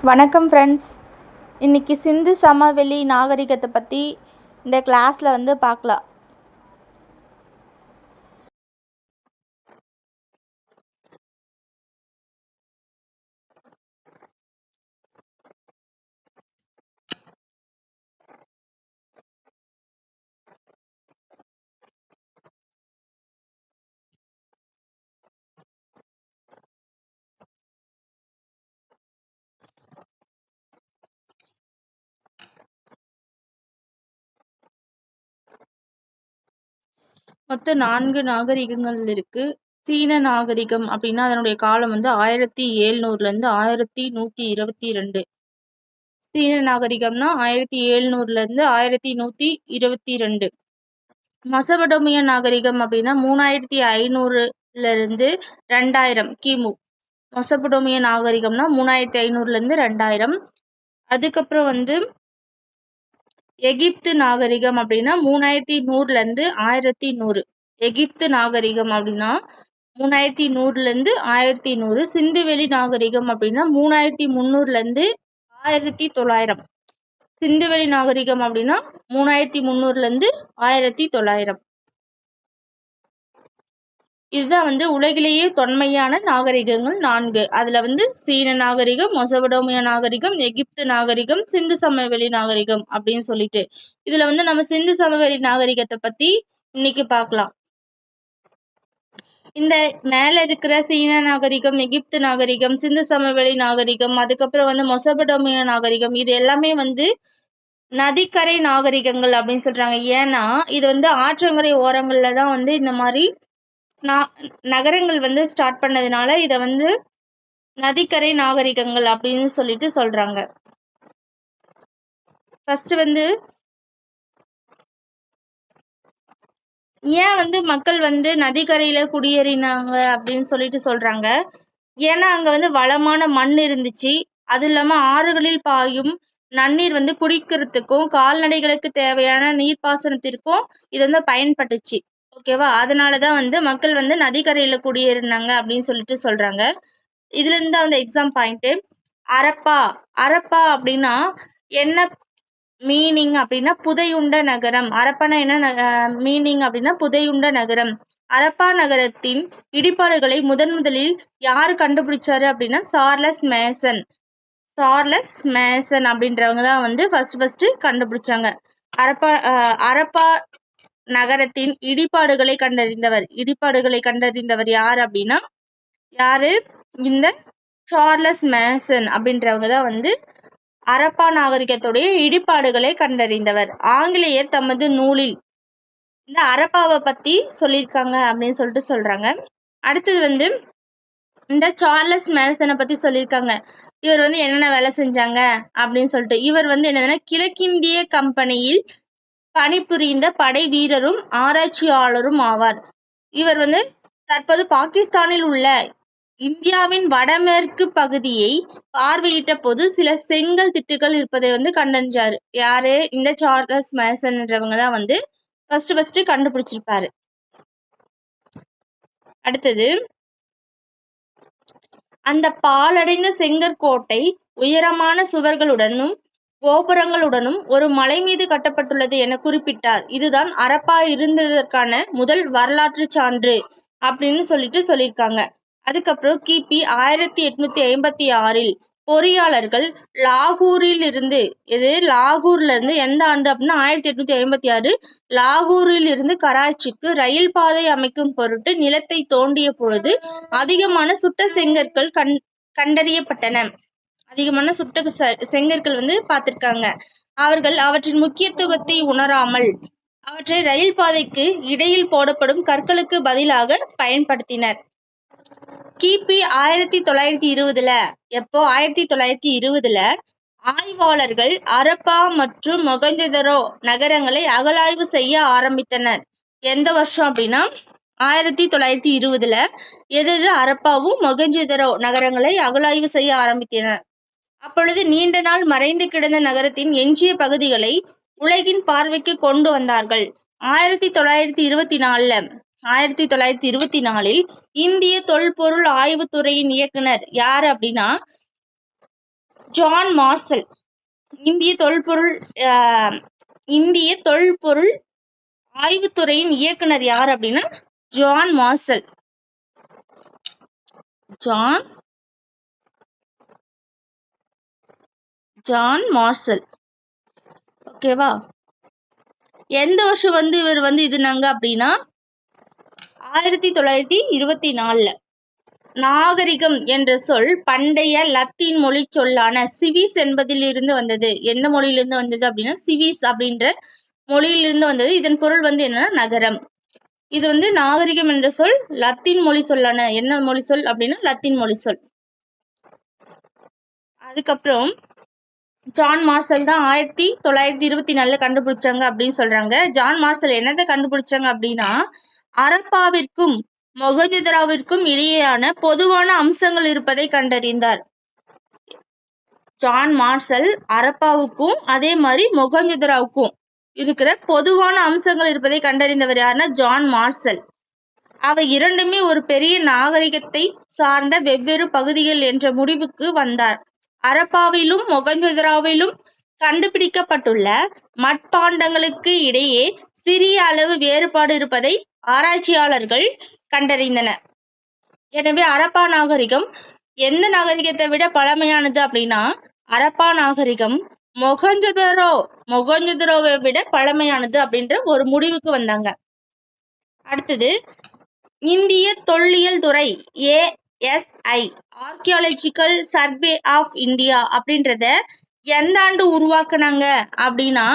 வணக்கம் ஃப்ரெண்ட்ஸ். இன்றைக்கி சிந்து சமவெளி நாகரிகத்தை பற்றி இந்த கிளாஸில் பார்க்கலாம். மொத்தம் 4 நாகரிகங்கள் இருக்கு. சீன நாகரிகம் அப்படின்னா அதனுடைய காலம் 1700 1122. சீன நாகரிகம்னா 1700 1122. மெசபடோமிய நாகரிகம் அப்படின்னா 3500 2000 கிமு. மெசபடோமிய நாகரிகம்னா 3500 2000. அதுக்கப்புறம் எகிப்து நாகரிகம் அப்படின்னா 3100 1100. எகிப்து நாகரிகம் அப்படின்னா 3100 1100. சிந்துவெளி நாகரிகம் அப்படின்னா 3300 1900. சிந்துவெளி நாகரிகம் அப்படின்னா 3300 1900. இதுதான் உலகிலேயே தொன்மையான நாகரிகங்கள் 4. அதுல சீன நாகரிகம், மெசபடோமிய நாகரிகம், எகிப்து நாகரிகம், சிந்து சமவெளி நாகரிகம் அப்படின்னு சொல்லிட்டு இதுல நம்ம சிந்து சமவெளி நாகரிகத்தை பத்தி இன்னைக்கு பார்க்கலாம். இந்த மேல இருக்கிற சீன நாகரிகம், எகிப்து நாகரிகம், சிந்து சமவெளி நாகரிகம், அதுக்கப்புறம் மெசபடோமிய நாகரிகம், இது எல்லாமே நதிக்கரை நாகரிகங்கள் அப்படின்னு சொல்றாங்க. ஏன்னா இது ஆற்றங்கரை ஓரங்கள்ல தான் இந்த மாதிரி நகரங்கள் ஸ்டார்ட் பண்ணதுனால இத நதிக்கரை நாகரிகங்கள் அப்படின்னு சொல்லிட்டு சொல்றாங்க. ஃபர்ஸ்ட் ஏன் மக்கள் நதிக்கரையில குடியேறினாங்க அப்படின்னு சொல்லிட்டு சொல்றாங்க. ஏன்னா அங்க வளமான மண் இருந்துச்சு. அது இல்லாம ஆறுகளில் பாயும் நன்னீர் குடிக்கிறதுக்கும் கால்நடைகளுக்கு தேவையான நீர்ப்பாசனத்திற்கும் இது பயன்பட்டுச்சு. ஓகேவா? அதனாலதான் மக்கள் நதிக்கரையில குடியேறினாங்க அப்படின்னு சொல்லிட்டு சொல்றாங்க. இதுல இருந்து எக்ஸாம் பாயிண்ட். அரப்பா அப்படின்னா என்ன மீனிங் அப்படின்னா புதையுண்ட நகரம். அரப்பானா என்ன மீனிங் அப்படின்னா புதையுண்ட நகரம். அரப்பா நகரத்தின் இடிபாடுகளை முதலில் யாரு கண்டுபிடிச்சாரு அப்படின்னா சார்லஸ் மேசன் அப்படின்றவங்க தான் ஃபர்ஸ்ட் கண்டுபிடிச்சாங்க. அரப்பா நகரத்தின் இடிபாடுகளை கண்டறிந்தவர் யாரு அப்படின்னா இந்த சார்லஸ் மேசன் அப்படின்றவங்க தான் அரப்பா நாகரிகத்துடைய இடிபாடுகளை கண்டறிந்தவர். ஆங்கிலேயர் தமது நூலில் இந்த அரப்பாவை பத்தி சொல்லியிருக்காங்க அப்படின்னு சொல்லிட்டு சொல்றாங்க. அடுத்தது இந்த சார்லஸ் மேசனை பத்தி சொல்லியிருக்காங்க. இவர் என்னென்ன வேலை செஞ்சாங்க அப்படின்னு சொல்லிட்டு இவர் என்னதுன்னா கிழக்கிந்திய கம்பெனியில் பணிபுரிந்த படை வீரரும் ஆராய்ச்சியாளரும் ஆவார். இவர் தற்போது பாகிஸ்தானில் உள்ள இந்தியாவின் வடமேற்கு பகுதியை பார்வையிட்ட போது சில செங்கல் திட்டுகள் இருப்பதை கண்டறிஞ்சாரு. யாரு? இந்த சார்லஸ் மேசன்ன்றவங்க தான் ஃபர்ஸ்ட் கண்டுபிடிச்சிருப்பாரு. அடுத்தது அந்த பாலடைந்த செங்கற்கோட்டை உயரமான சுவர்களுடனும் கோபுரங்களுடனும் ஒரு மலை மீது கட்டப்பட்டுள்ளது என குறிப்பிட்டார். இதுதான் அரப்பா இருந்ததற்கான முதல் வரலாற்று சான்று அப்படின்னு சொல்லியிருக்காங்க. அதுக்கப்புறம் கிபி 1856 பொறியாளர்கள் லாகூர்ல இருந்து எந்த ஆண்டு அப்படின்னா 1856 லாகூரில் இருந்து கராச்சிக்கு ரயில் பாதை அமைக்கும் பொருட்டு நிலத்தை தோண்டிய பொழுது அதிகமான சுட்ட செங்கற்கள் கண்டறியப்பட்டன. அதிகமான சுட்ட செங்கற்கள் பார்த்திருக்காங்க. அவர்கள் அவற்றின் முக்கியத்துவத்தை உணராமல் அவற்றை ரயில் பாதைக்கு இடையில் போடப்படும் கற்களுக்கு பதிலாக பயன்படுத்தினர். கிபி 1920 1920 ஆய்வாளர்கள் அரப்பா மற்றும் மொகஞ்சதரோ நகரங்களை அகழாய்வு செய்ய ஆரம்பித்தனர். எந்த வருஷம் அப்படின்னா 1920 எது அரப்பாவும் மொகஞ்சதரோ நகரங்களை அகழாய்வு செய்ய ஆரம்பித்தனர். அப்பொழுது நீண்ட நாள் மறைந்து கிடந்த நகரத்தின் எஞ்சிய பகுதிகளை உலகின் பார்வைக்கு கொண்டு வந்தார்கள். 1924 இந்திய தொல்பொருள் ஆய்வுத்துறையின் இயக்குனர் யாரு அப்படின்னா ஜான் மார்சல். இந்திய தொல்பொருள் ஆய்வுத்துறையின் இயக்குனர் யார் அப்படின்னா ஜான் மார்சல். John marshal. ஓகேவா? எந்த வருஷம் இவர் இதுனாங்க அப்படின்னா 1924. நாகரிகம் என்ற சொல் பண்டைய லத்தீன் மொழி சொல்லான சிவிஸ் என்பதிலிருந்து வந்தது. எந்த மொழியிலிருந்து வந்தது அப்படின்னா சிவிஸ் அப்படின்ற மொழியிலிருந்து வந்தது. இதன் பொருள் என்னன்னா நகரம். இது நாகரிகம் என்ற சொல் லத்தீன் மொழி சொல்லான என்ன மொழி சொல் அப்படின்னா லத்தீன் மொழி சொல். அதுக்கப்புறம் ஜான் மார்சல் தான் 1924 கண்டுபிடிச்சாங்க அப்படின்னு சொல்றாங்க. ஜான் மார்சல் என்னதை கண்டுபிடிச்சாங்க அப்படின்னா அரப்பாவிற்கும் மொஹஞ்சதாரோவிற்கும் இடையேயான பொதுவான அம்சங்கள் இருப்பதை கண்டறிந்தார். ஜான் மார்சல் அரப்பாவுக்கும் அதே மாதிரி மொஹஞ்சதாரோவுக்கும் இருக்கிற பொதுவான அம்சங்கள் இருப்பதை கண்டறிந்தவர் யாருன்னா ஜான் மார்சல். அவை இரண்டுமே ஒரு பெரிய நாகரிகத்தை சார்ந்த வெவ்வேறு பகுதிகள் என்ற முடிவுக்கு வந்தார். அரப்பாவிலும் மொஹஞ்சதாரோவிலும் கண்டுபிடிக்கப்பட்டுள்ள மட்பாண்டங்களுக்கு இடையே சிறிய அளவு வேறுபாடு இருப்பதை ஆராய்ச்சியாளர்கள் கண்டறிந்தனர். எனவே அரப்பா நாகரிகம் எந்த நாகரிகத்தை விட பழமையானது அப்படின்னா அரப்பா நாகரிகம் மொஹஞ்சதாரோவை விட பழமையானது அப்படின்ற ஒரு முடிவுக்கு வந்தாங்க. அடுத்தது இந்திய தொல்லியல் துறை ASI archaeological survey of India அப்படின்றத எந்த ஆண்டு உருவாக்குனாங்க அப்படின்னா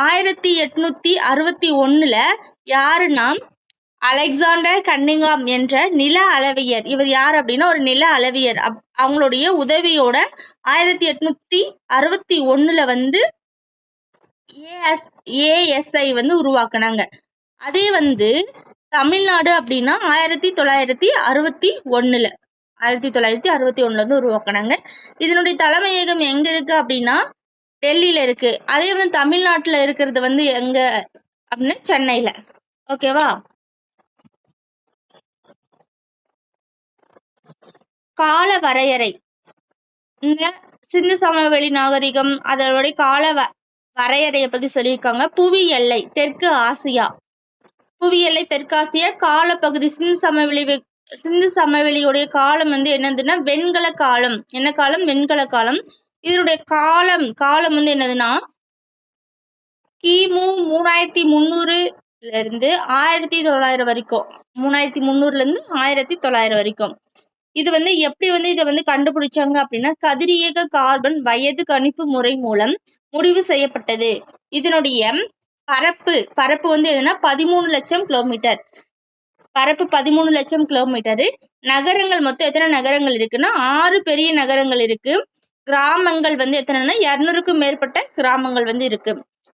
1861 யாருன்னா அலெக்சாண்டர் கன்னிங்ஹாம் என்ற நில அளவியர். இவர் யார் அப்படின்னா ஒரு நில அளவியர். அவங்களுடைய உதவியோட 1861 ASI உருவாக்குனாங்க. அதே தமிழ்நாடு அப்படின்னா 1961 உருவாக்குனாங்க. இதனுடைய தலைமையகம் எங்க இருக்கு அப்படின்னா டெல்லியில இருக்கு. அதே தமிழ்நாட்டுல இருக்கிறது எங்க அப்படின்னா சென்னையில. ஓகேவா? கால வரையறை. இந்த சிந்து சமவெளி நாகரிகம் அதனுடைய கால வரையறையை பத்தி சொல்லியிருக்காங்க. புவி எல்லை தெற்கு ஆசியா. புவி எல்லை தெற்காசியா. காலப்பகுதி சிந்து சமவெளியுடைய காலம் என்னதுன்னா வெண்கல காலம். என்ன காலம்? வெண்கல காலம். இதனுடைய காலம் என்னதுன்னா கிமு 3300 இருந்து 1900 வரைக்கும். 3300 இருந்து 1900 வரைக்கும். இது எப்படி இதை கண்டுபிடிச்சாங்க அப்படின்னா கதிரியக்க கார்பன் வயது கணிப்பு முறை மூலம் முடிவு செய்யப்பட்டது. இதனுடைய பரப்பு எதுனா 13 லட்சம் கிலோமீட்டர். பரப்பு 13 லட்சம் கிலோமீட்டர். நகரங்கள் மொத்தம் எத்தனை நகரங்கள் இருக்குன்னா 6 பெரிய நகரங்கள் இருக்கு. கிராமங்கள் எத்தனைன்னா 200க்கும் மேற்பட்ட கிராமங்கள் இருக்கு.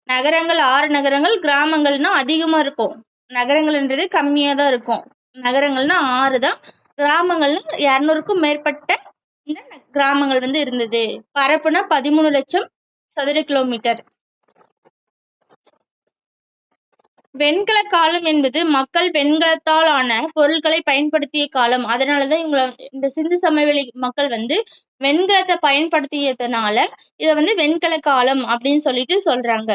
நகரங்கள் 6 நகரங்கள், கிராமங்கள்னா அதிகமா இருக்கும். நகரங்கள்ன்றது கம்மியா தான் இருக்கும். நகரங்கள்னா 6 தான், கிராமங்கள்னா 200க்கும் மேற்பட்ட கிராமங்கள் இருந்தது. பரப்புனா 13 லட்சம் சதுர கிலோமீட்டர். வெண்கல காலம் என்பது மக்கள் வெண்கலத்தால் ஆன பொருட்களை பயன்படுத்திய காலம். அதனாலதான் இந்த சிந்து சமவெளி மக்கள் வெண்கலத்தை பயன்படுத்தியதுனால இத வெண்கல காலம் அப்படின்னு சொல்றாங்க.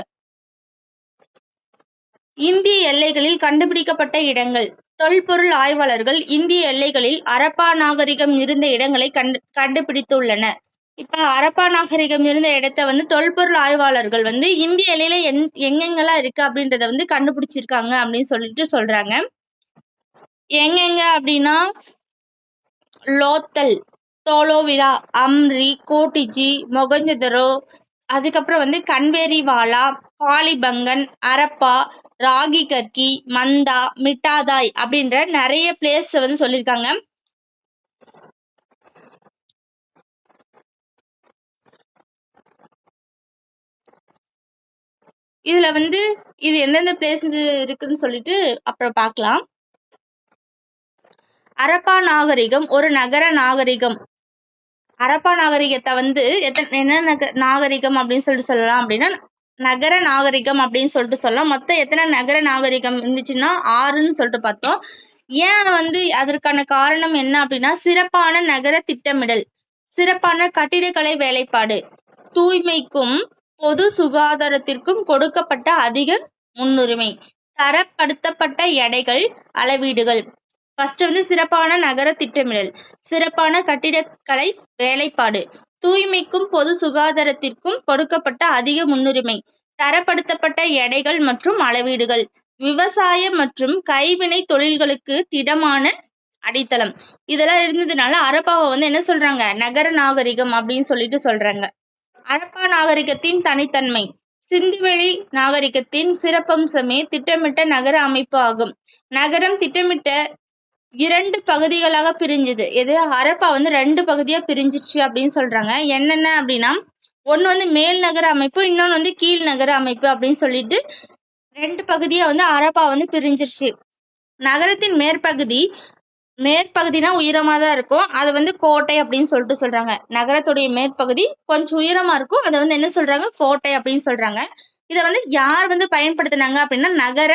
இந்திய எல்லைகளில் கண்டுபிடிக்கப்பட்ட இடங்கள். தொல்பொருள் ஆய்வாளர்கள் இந்திய எல்லைகளில் அரப்பா நாகரிகம் இருந்த இடங்களை கண்டுபிடித்துள்ளனர். இப்ப அரப்பா நாகரிகம் இருந்த இடத்த தொல்பொருள் ஆய்வாளர்கள் இந்திய எல்லையில எங்கெங்கெல்லாம் இருக்கு அப்படின்றத கண்டுபிடிச்சிருக்காங்க அப்படின்னு சொல்றாங்க. எங்கெங்க அப்படின்னா லோத்தல், தோலோவிரா, அம்ரி, கோட்டிஜி, மொஹஞ்சதாரோ, அதுக்கப்புறம் கன்வேரிவாலா, காளிபங்கன், அரப்பா, ராகி கர்கி, மந்தா, மிட்டாதாய் அப்படின்ற நிறைய பிளேஸ் சொல்லியிருக்காங்க. இதுல இது எந்தெந்த பிளேஸ் இருக்குன்னு சொல்லிட்டு அப்புறம் பார்க்கலாம். அரப்பா நாகரிகம் ஒரு நகர நாகரிகம். அரப்பா நாகரிகத்தை என்ன நாகரிகம் அப்படின்னு சொல்லலாம் அப்படின்னா நகர நாகரிகம் அப்படின்னு சொல்லலாம். மொத்தம் எத்தனை நகர நாகரிகம் இருந்துச்சுன்னா 6ன்னு சொல்லிட்டு பார்த்தோம். ஏன் அதற்கான காரணம் என்ன அப்படின்னா சிறப்பான நகர திட்டமிடல். சிறப்பான கட்டிடக்கலை வேலைப்பாடு, தூய்மைக்கும் பொது சுகாதாரத்திற்கும் கொடுக்கப்பட்ட அதிக முன்னுரிமை, தரப்படுத்தப்பட்ட எடைகள், அளவீடுகள். ஃபர்ஸ்ட் வந்து சிறப்பான நகர திட்டமிடல், சிறப்பான கட்டிடக்கலை வேலைப்பாடு, தூய்மைக்கும் பொது சுகாதாரத்திற்கும் கொடுக்கப்பட்ட அதிக முன்னுரிமை, தரப்படுத்தப்பட்ட எடைகள் மற்றும் அளவீடுகள், விவசாயம் மற்றும் கைவினை தொழில்களுக்கு திடமான அடித்தளம். இதெல்லாம் இருந்ததுனால ஹரப்பாவை வந்து என்ன சொல்றாங்க, நகர நாகரிகம் அப்படின்னு சொல்லிட்டு சொல்றாங்க. ஹரப்பா நாகரிகத்தின் தனித்தன்மை, சிந்துவெளி நாகரிகத்தின் சிறப்பம்சமே திட்டமிட்ட நகர அமைப்பு ஆகும். நகரம் திட்டமிட்ட 2 பகுதிகளாக பிரிஞ்சது. எது, ஹரப்பா வந்து 2 பகுதியா பிரிஞ்சிச்சு அப்படின்னு சொல்றாங்க. என்னென்ன அப்படின்னா, ஒண்ணு வந்து மேல் நகர அமைப்பு, இன்னொன்னு வந்து கீழ் நகர அமைப்பு அப்படின்னு சொல்லிட்டு 2 பகுதியா வந்து ஹரப்பா வந்து பிரிஞ்சிருச்சு. நகரத்தின் மேற்பகுதினா உயரமா தான் இருக்கும், அது வந்து கோட்டை அப்படின்னு சொல்லிட்டு சொல்றாங்க. நகரத்துடைய மேற்பகுதி கொஞ்சம் உயரமா இருக்கும், அதை வந்து என்ன சொல்றாங்க, கோட்டை அப்படின்னு சொல்றாங்க. இதை வந்து யார் வந்து பயன்படுத்தினாங்க அப்படின்னா, நகர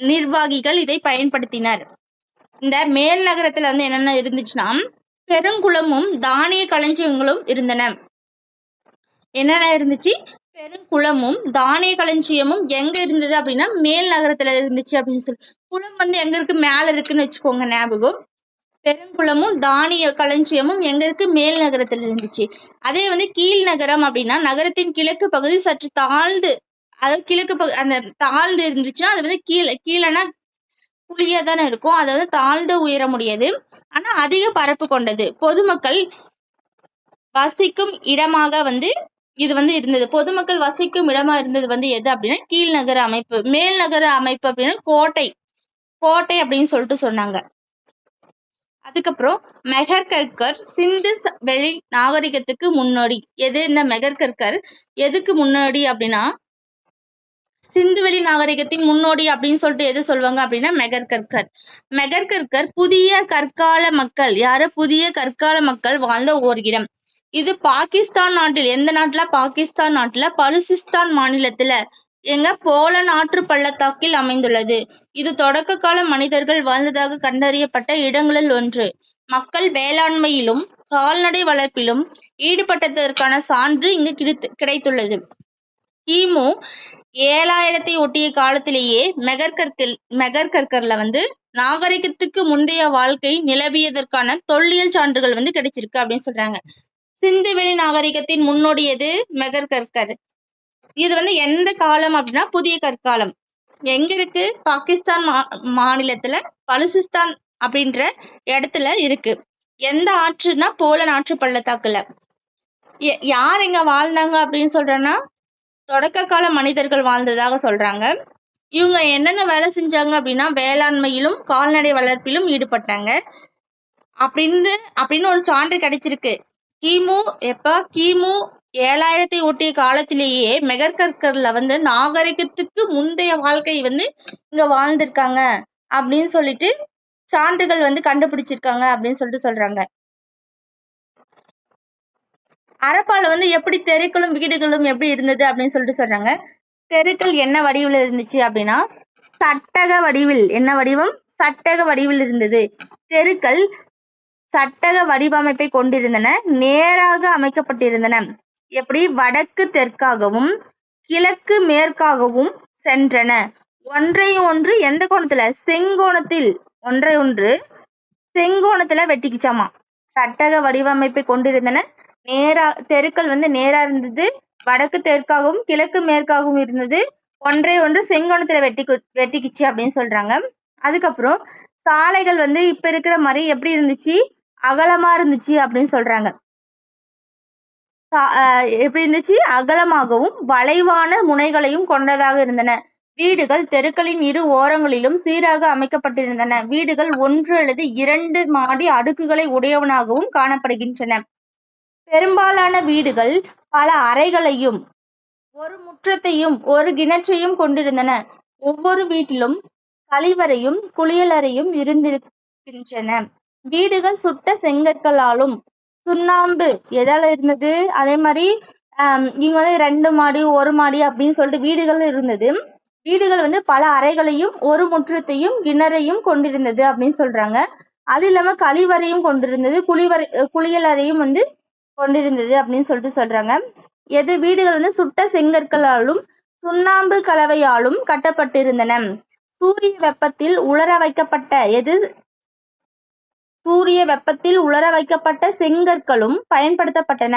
நிர்வாகிகள் இதை பயன்படுத்தினர். இந்த மேல் நகரத்துல வந்து என்னென்ன இருந்துச்சுன்னா, பெருங்குளமும் தானிய களஞ்சியங்களும் இருந்தன. என்னென்ன இருந்துச்சு, பெருங்குளமும் தானிய களஞ்சியமும் எங்க இருந்தது அப்படின்னா மேல் நகரத்துல இருந்துச்சு அப்படின்னு சொல்லி. குளம் வந்து எங்க இருக்கு, மேல இருக்குன்னு வச்சுக்கோங்க ஞாபகம். பெருங்குளமும் தானிய களஞ்சியமும் எங்க இருக்கு, மேல் நகரத்துல இருந்துச்சு. அதே வந்து கீழ் நகரம் அப்படின்னா நகரத்தின் கிழக்கு பகுதி சற்று தாழ்ந்து, அதாவது கிழக்கு பகுதி அந்த தாழ்ந்து இருந்துச்சுன்னா அது வந்து கீழனா குழியா தானே இருக்கும், அது வந்து தாழ்ந்து உயர முடியாது, ஆனா அதிக பரப்பு கொண்டது. பொதுமக்கள் வசிக்கும் இடமாக வந்து இது வந்து இருந்தது. பொதுமக்கள் வசிக்கும் இடமா இருந்தது வந்து எது அப்படின்னா கீழ் நகர அமைப்பு. மேல் நகர அமைப்பு அப்படின்னா கோட்டை அப்படின்னு சொல்லிட்டு சொன்னாங்க. அதுக்கப்புறம் மெகர்கர்கர் சிந்து வெளி நாகரிகத்துக்கு முன்னோடி. எது இந்த மெகர்கர்கர் எதுக்கு முன்னோடி அப்படின்னா, சிந்துவெளி நாகரிகத்தின் முன்னோடி அப்படின்னு சொல்லிட்டு எது சொல்லுவாங்க அப்படின்னா மெகர்கர்கர் புதிய கற்கால மக்கள், யாரு, புதிய கற்கால மக்கள் வாழ்ந்த ஓர் இடம். இது பாகிஸ்தான் நாட்டில், எந்த நாட்டுல, பாகிஸ்தான் நாட்டுல பலுசிஸ்தான் மாநிலத்துல எங்க போலன் ஆற்று பள்ளத்தாக்கில் அமைந்துள்ளது. இது தொடக்க கால மனிதர்கள் வாழ்ந்ததாக கண்டறியப்பட்ட இடங்களில் ஒன்று. மக்கள் வேளாண்மையிலும் கால்நடை வளர்ப்பிலும் ஈடுபட்டதற்கான சான்று இங்கு கிடைத்துள்ளது. கிமு 7000 ஒட்டிய காலத்திலேயே மெகர்கர்கர்ல வந்து நாகரிகத்துக்கு முந்தைய வாழ்க்கை நிலவியதற்கான தொல்லியல் சான்றுகள் வந்து கிடைச்சிருக்கு அப்படின்னு சொல்றாங்க. சிந்துவெளி நாகரிகத்தின் முன்னோடியது மெகர்கர்கர். இது வந்து எந்த காலம் அப்படின்னா புதிய கற்காலம். எங்க இருக்கு, பாகிஸ்தான் மாநிலத்துல பலுசிஸ்தான் அப்படின்ற இடத்துல இருக்கு. எந்த ஆற்றுனா போலன் ஆற்று பள்ளத்தாக்குல. யார் இங்க வாழ்ந்தாங்க அப்படின்னு சொல்றேன்னா தொடக்க கால மனிதர்கள் வாழ்ந்ததாக சொல்றாங்க. இவங்க என்னென்ன வேலை செஞ்சாங்க அப்படின்னா வேளாண்மையிலும் கால்நடை வளர்ப்பிலும் ஈடுபட்டாங்க அப்படின்னு ஒரு சான்று கிடைச்சிருக்கு. கிமு 7000 ஒட்டிய காலத்திலேயே மெகர்கர்கர்ல வந்து நாகரிகத்துக்கு முந்தைய வாழ்க்கை வந்து இங்க வாழ்ந்திருக்காங்க அப்படின்னு சொல்லிட்டு சான்றுகள் வந்து கண்டுபிடிச்சிருக்காங்க அப்படின்னு சொல்லிட்டு சொல்றாங்க. ஹரப்பால வந்து எப்படி தெருக்களும் வீடுகளும் எப்படி இருந்தது அப்படின்னு சொல்லிட்டு சொல்றாங்க. தெருக்கள் என்ன வடிவில் இருந்துச்சு அப்படின்னா சட்டக வடிவில். என்ன வடிவம், சட்டக வடிவில் இருந்தது. தெருக்கள் சட்டக வடிவமைப்பை கொண்டிருந்தன, நேராக அமைக்கப்பட்டிருந்தன. எப்படி, வடக்கு தெற்காகவும் கிழக்கு மேற்காகவும் சென்றன. ஒன்றை ஒன்று எந்த கோணத்துல, செங்கோணத்தில். ஒன்றை ஒன்று செங்கோணத்துல வெட்டிக்கிச்சாமா. சட்டக வடிவமைப்பை கொண்டிருந்தன, தெருக்கள் வந்து நேரா இருந்தது, வடக்கு தெற்காகவும் கிழக்கு மேற்காகவும் இருந்தது, ஒன்றை ஒன்று செங்கோணத்துல வெட்டிக்கிச்சு அப்படின்னு சொல்றாங்க. அதுக்கப்புறம் சாலைகள் வந்து இப்ப இருக்கிற மாதிரி எப்படி இருந்துச்சு, அகலமா இருந்துச்சு அப்படின்னு சொல்றாங்க. எப்படி இருந்துச்சு, அகலமாகவும் வளைவான முனைகளையும் கொண்டதாக இருந்தன. வீடுகள் தெருக்களின் இரு ஓரங்களிலும் சீராக அமைக்கப்பட்டிருந்தன. வீடுகள் 1 அல்லது 2 மாடி அடுக்குகளை உடையவனாகவும் காணப்படுகின்றன. பெரும்பாலான வீடுகள் பல அறைகளையும் ஒரு முற்றத்தையும் ஒரு கிணற்றையும் கொண்டிருந்தன. ஒவ்வொரு வீட்டிலும் கழிவறையும் குளியலறையும் இருந்திருக்கின்றன. வீடுகள் சுட்ட செங்கற்களாலும் சுண்ணாம்பு எதால இருந்தது. அதே மாதிரி இங்க வந்து 2 மாடி 1 மாடி அப்படின்னு சொல்லிட்டு வீடுகள் இருந்தது. வீடுகள் வந்து பல அறைகளையும் ஒரு முற்றத்தையும் கிணறையும் கொண்டிருந்தது அப்படின்னு சொல்றாங்க. அது இல்லாம கழிவறையும் கொண்டிருந்தது, குளியலறையும் வந்து கொண்டிருந்தது அப்படின்னு சொல்லிட்டு சொல்றாங்க. வீடுகள் வந்து சுட்ட செங்கற்களாலும் சுண்ணாம்பு கலவையாலும் கட்டப்பட்டிருந்தன. சூரிய வெப்பத்தில் உலர வைக்கப்பட்ட செங்கற்களும் பயன்படுத்தப்பட்டன.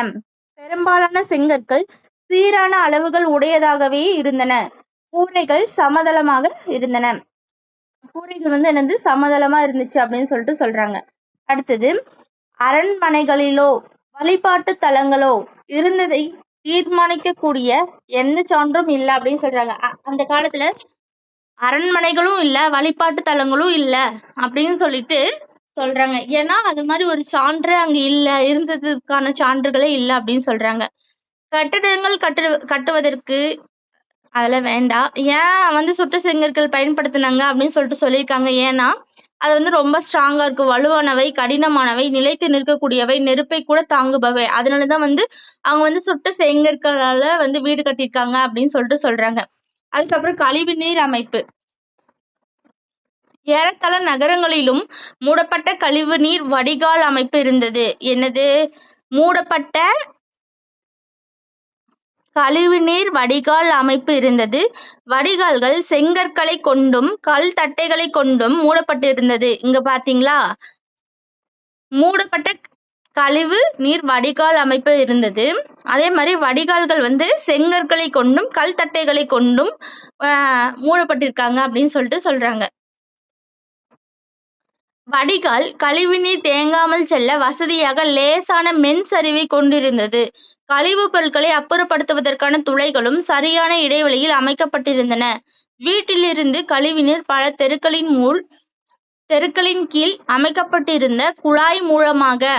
பெரும்பாலான செங்கற்கள் சீரான அளவுகள் உடையதாகவே இருந்தன. கூரைகள் சமதளமாக இருந்தன. கூரைகள் வந்து என்னது சமதளமா இருந்துச்சு அப்படின்னு சொல்லிட்டு சொல்றாங்க. அடுத்தது, அரண்மனைகளிலோ வழிபாட்டு தலங்களோ இருந்ததை தீர்மானிக்கக்கூடிய எந்த சான்றும் இல்லை அப்படின்னு சொல்றாங்க. அந்த காலத்துல அரண்மனைகளும் இல்ல, வழிபாட்டு தலங்களும் இல்ல அப்படின்னு சொல்லிட்டு சொல்றாங்க. ஏன்னா அது மாதிரி ஒரு சான்று அங்க இல்ல, இருந்ததுக்கான சான்றுகளே இல்ல அப்படின்னு சொல்றாங்க. கட்டடங்கள் கட்டுவதற்கு அதெல்லாம் வேண்டாம். ஏன் வந்து சுட்ட செங்கற்கள் பயன்படுத்தினாங்க அப்படின்னு சொல்லிட்டு சொல்லியிருக்காங்க. ஏன்னா அது வந்து ரொம்ப ஸ்ட்ராங்கா இருக்கு, வலுவானவை, கடினமானவை, நிலைத்து நிற்கக்கூடியவை, நெருப்பை கூட தாங்குபவை. அதனாலதான் வந்து அவங்க வந்து சுட்ட செங்கற்களால வந்து வீடு கட்டியிருக்காங்க அப்படின்னு சொல்லிட்டு சொல்றாங்க. அதுக்கப்புறம் கழிவு நீர் அமைப்பு. ஏறத்தாழ நகரங்களிலும் மூடப்பட்ட கழிவு நீர் வடிகால் அமைப்பு இருந்தது. என்னது? மூடப்பட்ட கழிவுநீர் வடிகால் அமைப்பு இருந்தது. வடிகால்கள் செங்கற்களை கொண்டும் கல் தட்டைகளை கொண்டும் மூடப்பட்டிருந்தது. இங்க பாத்தீங்களா, மூடப்பட்ட கழிவு நீர் வடிகால் அமைப்பு இருந்தது. அதே மாதிரி வடிகால்கள் வந்து செங்கற்களை கொண்டும் கல் தட்டைகளை கொண்டும் மூடப்பட்டிருக்காங்க அப்படின்னு சொல்லிட்டு சொல்றாங்க. வடிகால் கழிவுநீர் தேங்காமல் செல்ல வசதியாக லேசான மென் சரிவை கொண்டிருந்தது. கழிவுப் பொருட்களை அப்புறப்படுத்துவதற்கான துளைகளும் சரியான இடைவெளியில் அமைக்கப்பட்டிருந்தன. வீட்டிலிருந்து கழிவுநீர் பல தெருக்களின் கீழ் அமைக்கப்பட்டிருந்த குழாய் மூலமாக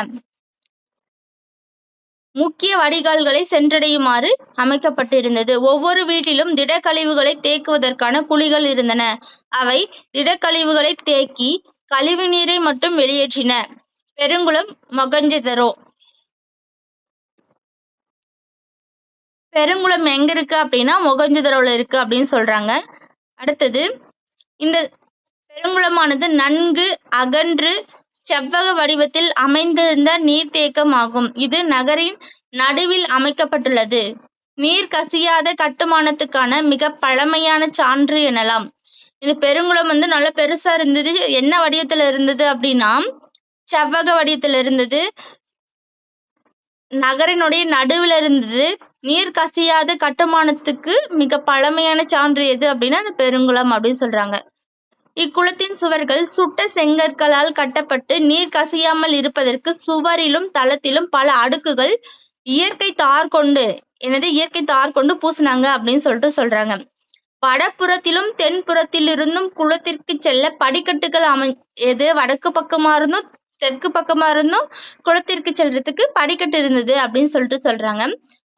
முக்கிய வடிகால்களை சென்றடையுமாறு அமைக்கப்பட்டிருந்தது. ஒவ்வொரு வீட்டிலும் திடக்கழிவுகளை தேக்குவதற்கான குழிகள் இருந்தன. அவை திடக்கழிவுகளை தேக்கி கழிவு நீரை மட்டும் வெளியேற்றின. பெருங்குளம், மொகஞ்சதரோ. பெருங்குளம் எங்க இருக்கு அப்படின்னா மொகஞ்சதரோல இருக்கு அப்படின்னு சொல்றாங்க. அடுத்தது, இந்த பெருங்குளமானது நன்கு அகன்று செவ்வக வடிவத்தில் அமைந்திருந்த நீர்த்தேக்கம் ஆகும். இது நகரின் நடுவில் அமைக்கப்பட்டுள்ளது. நீர் கசியாத கட்டுமானத்துக்கான மிக பழமையான சான்று எனலாம். இது பெருங்குளம் வந்து நல்ல பெருசா இருந்தது. என்ன வடிவத்துல இருந்தது அப்படின்னா செவ்வக வடிவத்துல இருந்தது. நகரினுடைய நடுவில் இருந்தது. நீர் கசியாத கட்டுமானத்துக்கு மிக பழமையான சான்று எது அப்படின்னா அது பெருங்குளம் அப்படின்னு சொல்றாங்க. இக்குளத்தின் சுவர்கள் சுட்ட செங்கற்களால் கட்டப்பட்டு நீர் கசியாமல் இருப்பதற்கு சுவரிலும் தளத்திலும் பல அடுக்குகள் இயற்கை தார் கொண்டு பூசினாங்க அப்படின்னு சொல்லிட்டு சொல்றாங்க. வடப்புறத்திலும் தென்புறத்திலிருந்தும் குளத்திற்கு செல்ல படிக்கட்டுகள் வடக்கு பக்கமா இருந்தும் தெற்கு பக்கமா இருந்தும் குளத்திற்கு செல்றதுக்கு படிக்கட்டு இருந்தது அப்படின்னு சொல்லிட்டு சொல்றாங்க.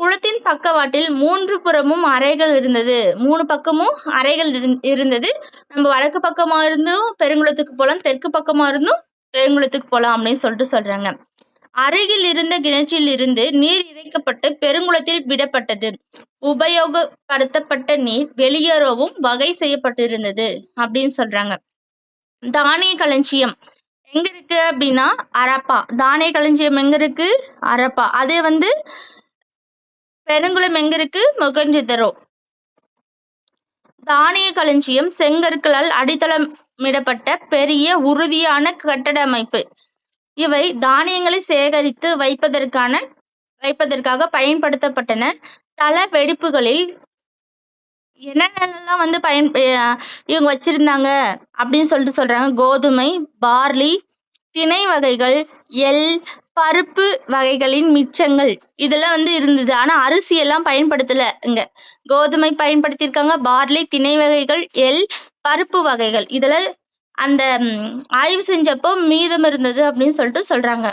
குளத்தின் பக்கவாட்டில் 3 புறமும் அறைகள் இருந்தது. 3 பக்கமும் அறைகள் இருந்தது. நம்ம வடக்கு பக்கமா இருந்தும் பெருங்குளத்துக்கு போலாம், தெற்கு பக்கமா இருந்தும் பெருங்குளத்துக்கு போலாம் அப்படின்னு சொல்லிட்டு சொல்றாங்க. அருகில் இருந்த கிணற்றில் இருந்து நீர் இறைக்கப்பட்டு பெருங்குளத்தில் விடப்பட்டது. உபயோகப்படுத்தப்பட்ட நீர் வெளியேறவும் வகை செய்யப்பட்டிருந்தது அப்படின்னு சொல்றாங்க. தானிய களஞ்சியம் எங்க இருக்கு அப்படின்னா அரப்பா. தானிய களஞ்சியம் எங்க இருக்கு? அரப்பா. அதே வந்து பெருங்குளம் எங்க இருக்கு? மொகஞ்சதரோ. தானிய களஞ்சியம் செங்கற்களால் அடித்தளமிடப்பட்ட பெரிய உறுதியான கட்டட அமைப்பு. இவை தானியங்களை சேகரித்து வைப்பதற்காக பயன்படுத்தப்பட்டன. தள வெடிப்புகளில் என்னென்னலாம் வந்து இவங்க வச்சிருந்தாங்க அப்படின்னு சொல்லிட்டு சொல்றாங்க. கோதுமை, பார்லி, திணை வகைகள், எள், பருப்பு வகைகளின் மிச்சங்கள் இதெல்லாம் வந்து இருந்தது. ஆனா அரிசி எல்லாம் பயன்படுத்தல. இங்க கோதுமை பயன்படுத்தியிருக்காங்க, பார்லி, திணை வகைகள், எள், பருப்பு வகைகள் இதெல்லாம் அந்த ஆய்வு செஞ்சப்போ மீதம் இருந்தது அப்படின்னு சொல்லிட்டு சொல்றாங்க.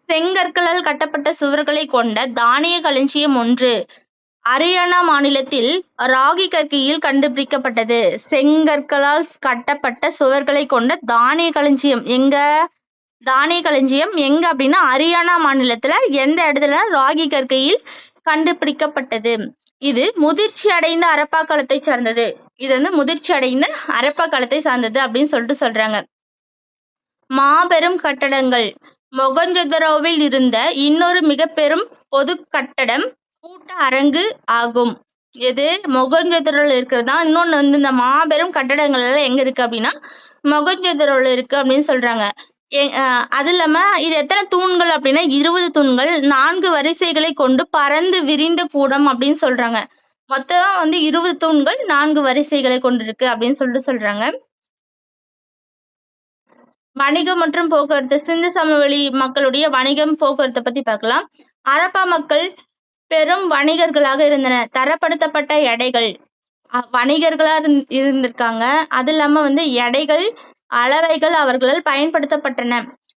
செங்கற்களால் கட்டப்பட்ட சுவர்களை கொண்ட தானிய களஞ்சியம் ஒன்று ஹரியானா மாநிலத்தில் ராகி கற்கையில் கண்டுபிடிக்கப்பட்டது. செங்கற்களால் கட்டப்பட்ட சுவர்களை கொண்ட தானிய களஞ்சியம் எங்க அப்படின்னா ஹரியானா மாநிலத்துல எந்த இடத்துல ராகி கற்கையில் கண்டுபிடிக்கப்பட்டது. இது முதிர்ச்சி அடைந்த அரப்பா காலத்தை சார்ந்தது. இது வந்து முதிர்ச்சி அடைந்த அரப்பா காலத்தை சார்ந்தது அப்படின்னு சொல்லிட்டு சொல்றாங்க. மாபெரும் கட்டடங்கள். மொகஞ்சதரோவில் இருந்த இன்னொரு மிக பெரும் பொது கட்டடம் கூட்ட அரங்கு ஆகும். எது? மொகஞ்சதரோல இருக்கிறதா. இன்னொன்னு வந்து இந்த மாபெரும் கட்டடங்கள் எல்லாம் எங்க இருக்கு அப்படின்னா மொகஞ்சதரோல இருக்கு அப்படின்னு சொல்றாங்க. அது இல்லாம இது எத்தனை தூண்கள் அப்படின்னா 20 தூண்கள், 4 வரிசைகளை கொண்டு பறந்து விரிந்த கூடம் அப்படின்னு சொல்றாங்க. மொத்தம் வந்து 20 தூண்கள் 4 வரிசைகளை கொண்டிருக்கு அப்படின்னு சொல்றாங்க. வணிகம் மற்றும் போக்குவரத்து. சிந்து சமவெளி மக்களுடைய வணிகம் போக்குவரத்தை பத்தி பார்க்கலாம். ஹரப்பா மக்கள் பெரும் வணிகர்களாக இருந்தனர். தரப்படுத்தப்பட்ட எடைகள் வணிகர்களா இருந்திருக்காங்க. அது இல்லாம வந்து எடைகள் அளவைகள் அவர்களால் பயன்படுத்தப்பட்டன.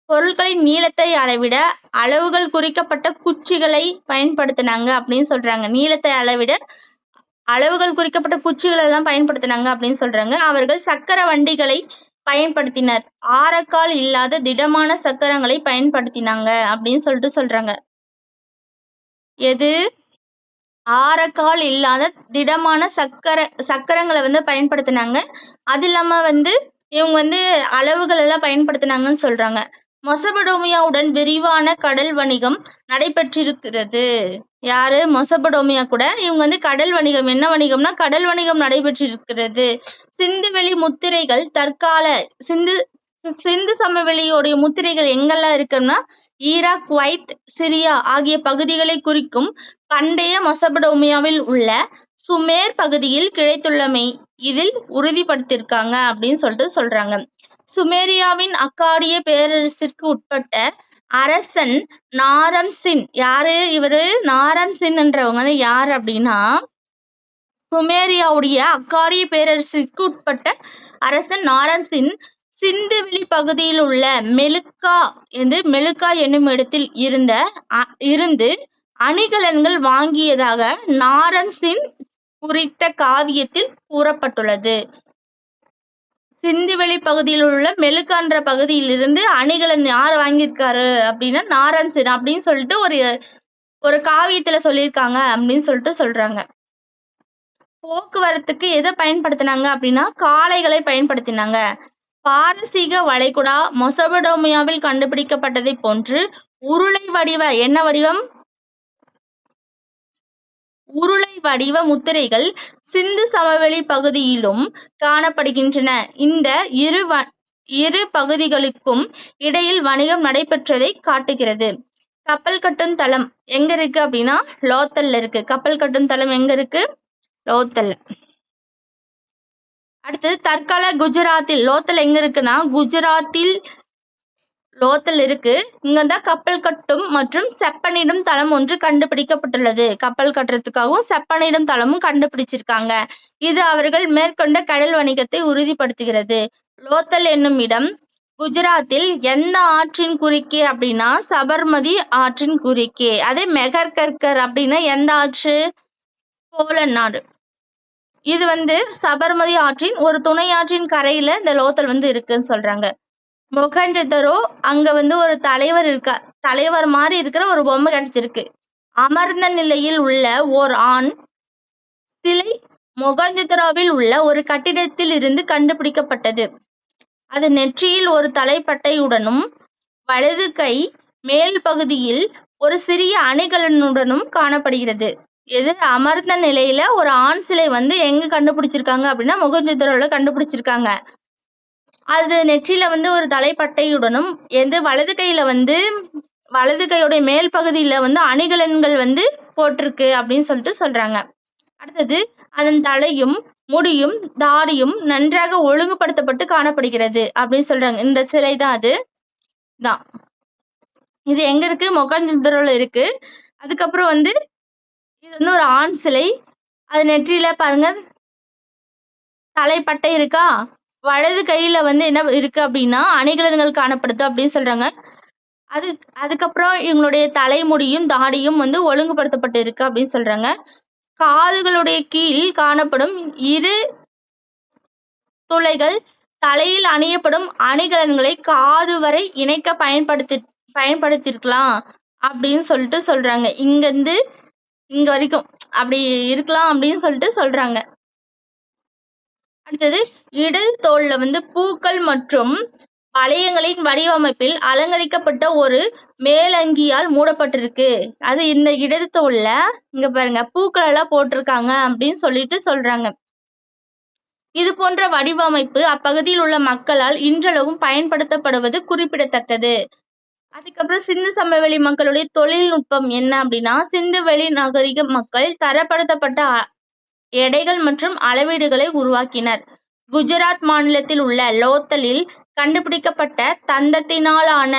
பொருட்களின் நீளத்தை அளவிட அளவுகள் குறிக்கப்பட்ட குச்சிகளை பயன்படுத்தினாங்க அப்படின்னு சொல்றாங்க. நீளத்தை அளவிட அளவுகள் குறிக்கப்பட்ட குச்சிகள் எல்லாம் பயன்படுத்தினாங்க அப்படின்னு சொல்றாங்க. அவர்கள் சக்கர வண்டிகளை பயன்படுத்தினர். ஆரக்கால் இல்லாத திடமான சக்கரங்களை பயன்படுத்தினாங்க அப்படின்னு சொல்றாங்க. எது? ஆரக்கால் இல்லாத திடமான சக்கரங்களை வந்து பயன்படுத்தினாங்க. அது இல்லாம வந்து இவங்க வந்து அளவுகள் எல்லாம் பயன்படுத்தினாங்கன்னு சொல்றாங்க. மொசபடோமியாவுடன் விரிவான கடல் வணிகம் நடைபெற்றிருக்கிறது. யாரு? மொசபடோமியா கூட இவங்க வந்து கடல் வணிகம், என்ன வணிகம்னா கடல் வணிகம் நடைபெற்றிருக்கிறது. சிந்துவெளி முத்திரைகள் தற்கால சிந்து சமவெளியோடைய முத்திரைகள் எங்கெல்லாம் இருக்குன்னா ஈராக், குவைத், சிரியா ஆகிய பகுதிகளை குறிக்கும் பண்டைய மொசபடோமியாவில் உள்ள சுமேர் பகுதியில் கிடைத்துள்ளமை இதில் உறுதிப்படுத்தியிருக்காங்க அப்படின்னு சொல்றாங்க. சுமேரியாவின் அக்காடிய பேரரசிற்கு உட்பட்ட அரசன் நாரம்சின். யாரு இவரு? நாரம்சின் என்றவங்க வந்து யாரு அப்படின்னா சுமேரியாவுடைய அக்காடிய பேரரசிற்கு உட்பட்ட அரசன் நாரம்சின் சிந்துவெளி பகுதியில் உள்ள மெலுக்கா என்னும் இடத்தில் இருந்து அணிகலன்கள் வாங்கியதாக நாரம்சின் குறித்த காவியத்தில் கூறப்பட்டுள்ளது. சிந்துவெளி பகுதியில் உள்ள மெலுக்கான்ற பகுதியிலிருந்து அணிகலன் யார் வாங்கியிருக்காரு அப்படின்னா நாரம்சின் அப்படின்னு சொல்லிட்டு ஒரு காவியத்துல சொல்லியிருக்காங்க அப்படின்னு சொல்றாங்க. போக்குவரத்துக்கு எதை பயன்படுத்தினாங்க அப்படின்னா காளைகளை பயன்படுத்தினாங்க. பாரசீக வளைகுடா மொசபடோமியாவில் கண்டுபிடிக்கப்பட்டதை போன்று உருளை வடிவ முத்திரைகள் சிந்து சமவெளி பகுதியிலும் காணப்படுகின்றன. இந்த இரு பகுதிகளுக்கும் இடையில் வணிகம் நடைபெற்றதை காட்டுகிறது. கப்பல் கட்டும் தளம் எங்க இருக்கு அப்படின்னா லோத்தல்ல இருக்கு. கப்பல் கட்டும் தளம் எங்க இருக்கு? லோத்தல். அடுத்தது தற்கால குஜராத்தில். லோத்தல் எங்க இருக்குன்னா குஜராத்தில் லோத்தல் இருக்கு. இங்கதான் கப்பல் கட்டும் மற்றும் செப்பனிடும் தளம் ஒன்று கண்டுபிடிக்கப்பட்டுள்ளது. கப்பல் கட்டுறதுக்காகவும் செப்பனிடும் தளமும் கண்டுபிடிச்சிருக்காங்க. இது அவர்கள் மேற்கொண்ட கடல் வணிகத்தை உறுதிப்படுத்துகிறது. லோத்தல் என்னும் இடம் குஜராத்தில் எந்த ஆற்றின் குறுக்கே அப்படின்னா சபர்மதி ஆற்றின் குறுக்கே. அதே மெஹர்கர்கர் அப்படின்னா எந்த ஆற்று? போலந்து நாடு. இது வந்து சபர்மதி ஆற்றின் ஒரு துணை ஆற்றின் கரையில இந்த லோத்தல் வந்து இருக்குன்னு சொல்றாங்க. மொகஞ்சதரோ அங்க வந்து ஒரு தலைவர் மாதிரி இருக்கிற ஒரு பொம்மை கிடைச்சிருக்கு. அமர்ந்த நிலையில் உள்ள ஓர் ஆண் சிலை மொகஞ்சதரோவில் உள்ள ஒரு கட்டிடத்தில் இருந்து கண்டுபிடிக்கப்பட்டது. அது நெற்றியில் ஒரு தலைப்பட்டையுடனும் வலது கை மேல் பகுதியில் ஒரு சிறிய அணிகலனுடனும் காணப்படுகிறது. எது? அமர்ந்த நிலையில ஒரு ஆண் சிலை வந்து எங்க கண்டுபிடிச்சிருக்காங்க அப்படின்னா மொகஞ்சதரோல கண்டுபிடிச்சிருக்காங்க. அது நெற்றியில வந்து ஒரு தலைப்பட்டையுடனும் வலது கையோட மேல் பகுதியில வந்து அணிகலன்கள் வந்து போட்டிருக்கு அப்படின்னு சொல்றாங்க. அடுத்தது அதன் தலையும் முடியும் தாடியும் நன்றாக ஒழுங்குபடுத்தப்பட்டு காணப்படுகிறது அப்படின்னு சொல்றாங்க. இந்த சிலை தான் அதுதான். இது எங்க இருக்கு? மொகஞ்சதரோல இருக்கு. அதுக்கப்புறம் வந்து இது வந்து ஒரு ஆண் சிலை. அது நெற்றியில பாருங்க தலைப்பட்டை இருக்கா, வலது கையில வந்து என்ன இருக்கு அப்படின்னா அணிகலன்கள் காணப்படுது அப்படின்னு சொல்றாங்க. அதுக்கப்புறம் இவங்களுடைய தலைமுடியும் தாடியும் வந்து ஒழுங்குபடுத்தப்பட்டு இருக்கு அப்படின்னு சொல்றாங்க. காதுகளுடைய கீழ் காணப்படும் இரு துளைகள் தலையில் அணியப்படும் அணிகலன்களை காது வரை இணைக்க பயன்படுத்திருக்கலாம் அப்படின்னு சொல்றாங்க. இங்கிருந்து இங்க வரைக்கும் அப்படி இருக்கலாம் அப்படின்னு சொல்றாங்க. அடுத்தது இடது தோல்ல வந்து பூக்கள் மற்றும் ஆலயங்களின் வடிவமைப்பில் அலங்கரிக்கப்பட்ட ஒரு மேலங்கியால் மூடப்பட்டிருக்கு. அது இந்த இடத்துல உள்ள இங்க பாருங்க பூக்கள் எல்லாம் போட்டிருக்காங்க அப்படின்னு சொல்லிட்டு சொல்றாங்க. இது போன்ற வடிவமைப்பு அப்பகுதியில் உள்ள மக்களால் இன்றளவும் பயன்படுத்தப்படுவது குறிப்பிடத்தக்கது. அதுக்கப்புறம் சிந்து சமவெளி மக்களுடைய தொழில்நுட்பம் என்ன அப்படின்னா, சிந்துவெளி நாகரிக மக்கள் தரப்படுத்தப்பட்ட எடைகள் மற்றும் அளவீடுகளை உருவாக்கினர். குஜராத் மாநிலத்தில் உள்ள லோத்தலில் கண்டுபிடிக்கப்பட்ட தந்தத்தினாலான